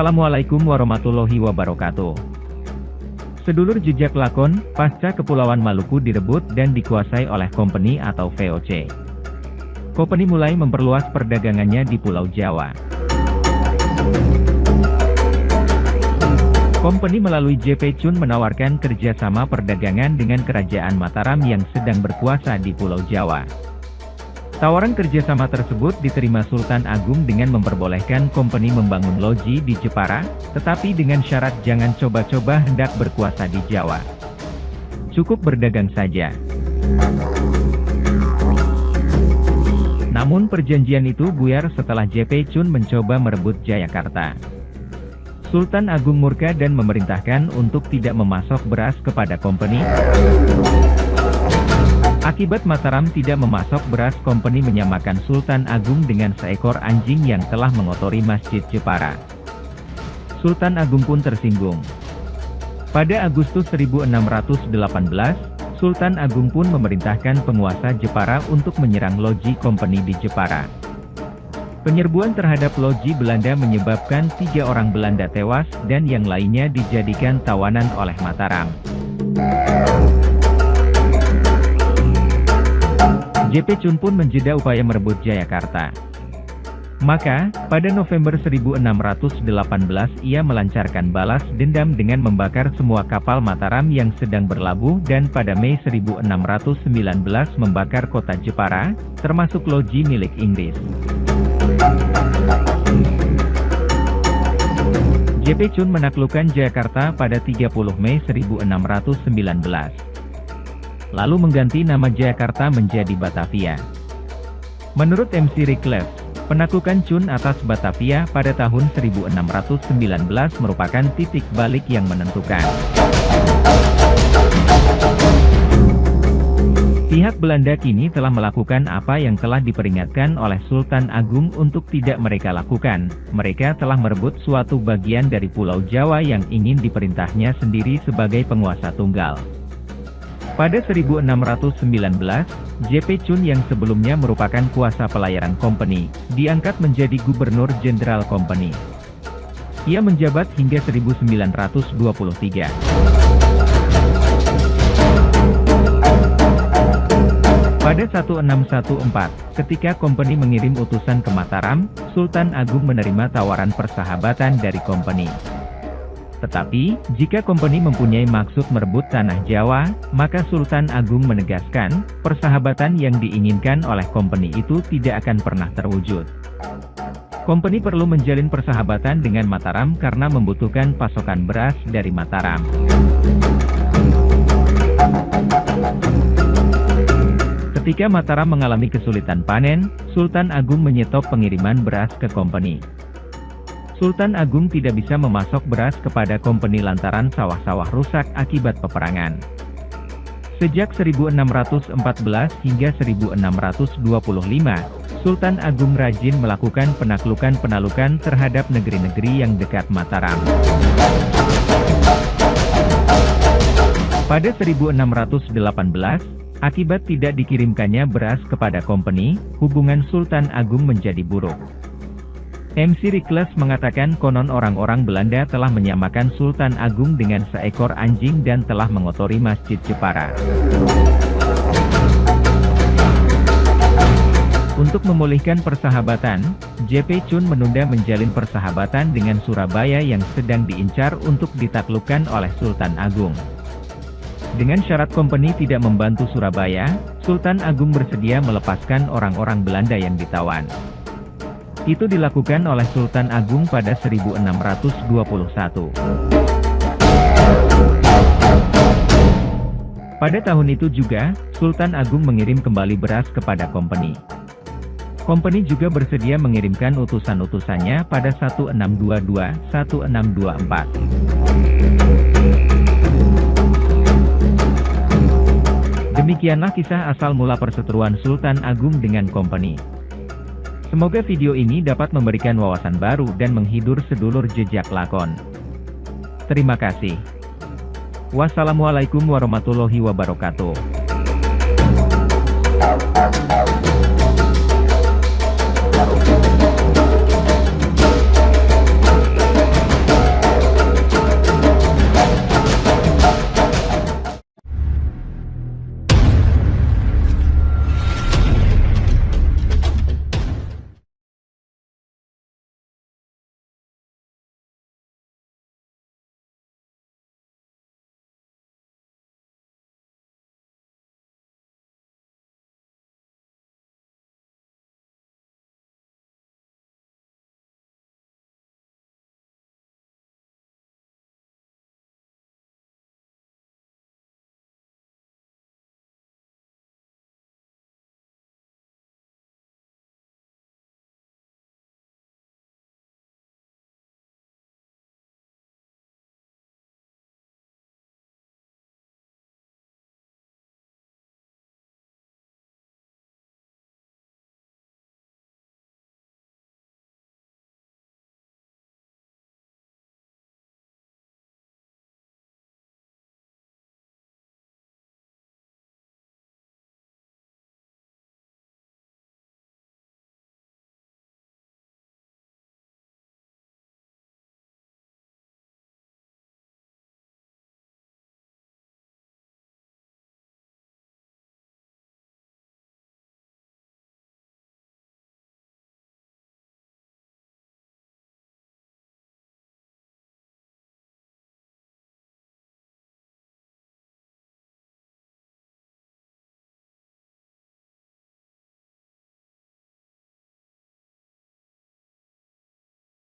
Wassalamualaikum warahmatullahi wabarakatuh. Sedulur jejak lakon, pasca Kepulauan Maluku direbut dan dikuasai oleh company atau VOC. Company mulai memperluas perdagangannya di Pulau Jawa. Company melalui JP Chun menawarkan kerjasama perdagangan dengan Kerajaan Mataram yang sedang berkuasa di Pulau Jawa. Tawaran kerjasama tersebut diterima Sultan Agung dengan memperbolehkan company membangun loji di Jepara, tetapi dengan syarat jangan coba-coba hendak berkuasa di Jawa. Cukup berdagang saja. Namun perjanjian itu buyar setelah JP Chun mencoba merebut Jayakarta. Sultan Agung murka dan memerintahkan untuk tidak memasok beras kepada company. Akibat Mataram tidak memasok beras, company menyamakan Sultan Agung dengan seekor anjing yang telah mengotori Masjid Jepara. Sultan Agung pun tersinggung. Pada Agustus 1618, Sultan Agung pun memerintahkan penguasa Jepara untuk menyerang loji company di Jepara. Penyerbuan terhadap loji Belanda menyebabkan 3 orang Belanda tewas dan yang lainnya dijadikan tawanan oleh Mataram. JP Chun pun menjeda upaya merebut Jayakarta. Maka, pada November 1618 ia melancarkan balas dendam dengan membakar semua kapal Mataram yang sedang berlabuh dan pada Mei 1619 membakar kota Jepara, termasuk loji milik Inggris. JP Chun menaklukkan Jayakarta pada 30 Mei 1619. Lalu mengganti nama Jayakarta menjadi Batavia. Menurut MC Reclus, penaklukan Chun atas Batavia pada tahun 1619 merupakan titik balik yang menentukan. Pihak Belanda kini telah melakukan apa yang telah diperingatkan oleh Sultan Agung untuk tidak mereka lakukan. Mereka telah merebut suatu bagian dari Pulau Jawa yang ingin diperintahnya sendiri sebagai penguasa tunggal. Pada 1619, JP Chun yang sebelumnya merupakan kuasa pelayaran company, diangkat menjadi gubernur jenderal company. Ia menjabat hingga 1923. Pada 1614, ketika company mengirim utusan ke Mataram, Sultan Agung menerima tawaran persahabatan dari company. Tetapi, jika company mempunyai maksud merebut tanah Jawa, maka Sultan Agung menegaskan, persahabatan yang diinginkan oleh company itu tidak akan pernah terwujud. Company perlu menjalin persahabatan dengan Mataram karena membutuhkan pasokan beras dari Mataram. Ketika Mataram mengalami kesulitan panen, Sultan Agung menyetop pengiriman beras ke company. Sultan Agung tidak bisa memasok beras kepada company lantaran sawah-sawah rusak akibat peperangan. Sejak 1614 hingga 1625, Sultan Agung rajin melakukan penaklukan-penaklukan terhadap negeri-negeri yang dekat Mataram. Pada 1618, akibat tidak dikirimkannya beras kepada company, hubungan Sultan Agung menjadi buruk. MC Reclus mengatakan konon orang-orang Belanda telah menyamakan Sultan Agung dengan seekor anjing dan telah mengotori Masjid Jepara. Untuk memulihkan persahabatan, JP Chun menunda menjalin persahabatan dengan Surabaya yang sedang diincar untuk ditaklukkan oleh Sultan Agung. Dengan syarat company tidak membantu Surabaya, Sultan Agung bersedia melepaskan orang-orang Belanda yang ditawan. Itu dilakukan oleh Sultan Agung pada 1621. Pada tahun itu juga, Sultan Agung mengirim kembali beras kepada company. Company juga bersedia mengirimkan utusan-utusannya pada 1622-1624. Demikianlah kisah asal mula perseteruan Sultan Agung dengan company. Semoga video ini dapat memberikan wawasan baru dan menghibur sedulur jejak lakon. Terima kasih. Wassalamualaikum warahmatullahi wabarakatuh.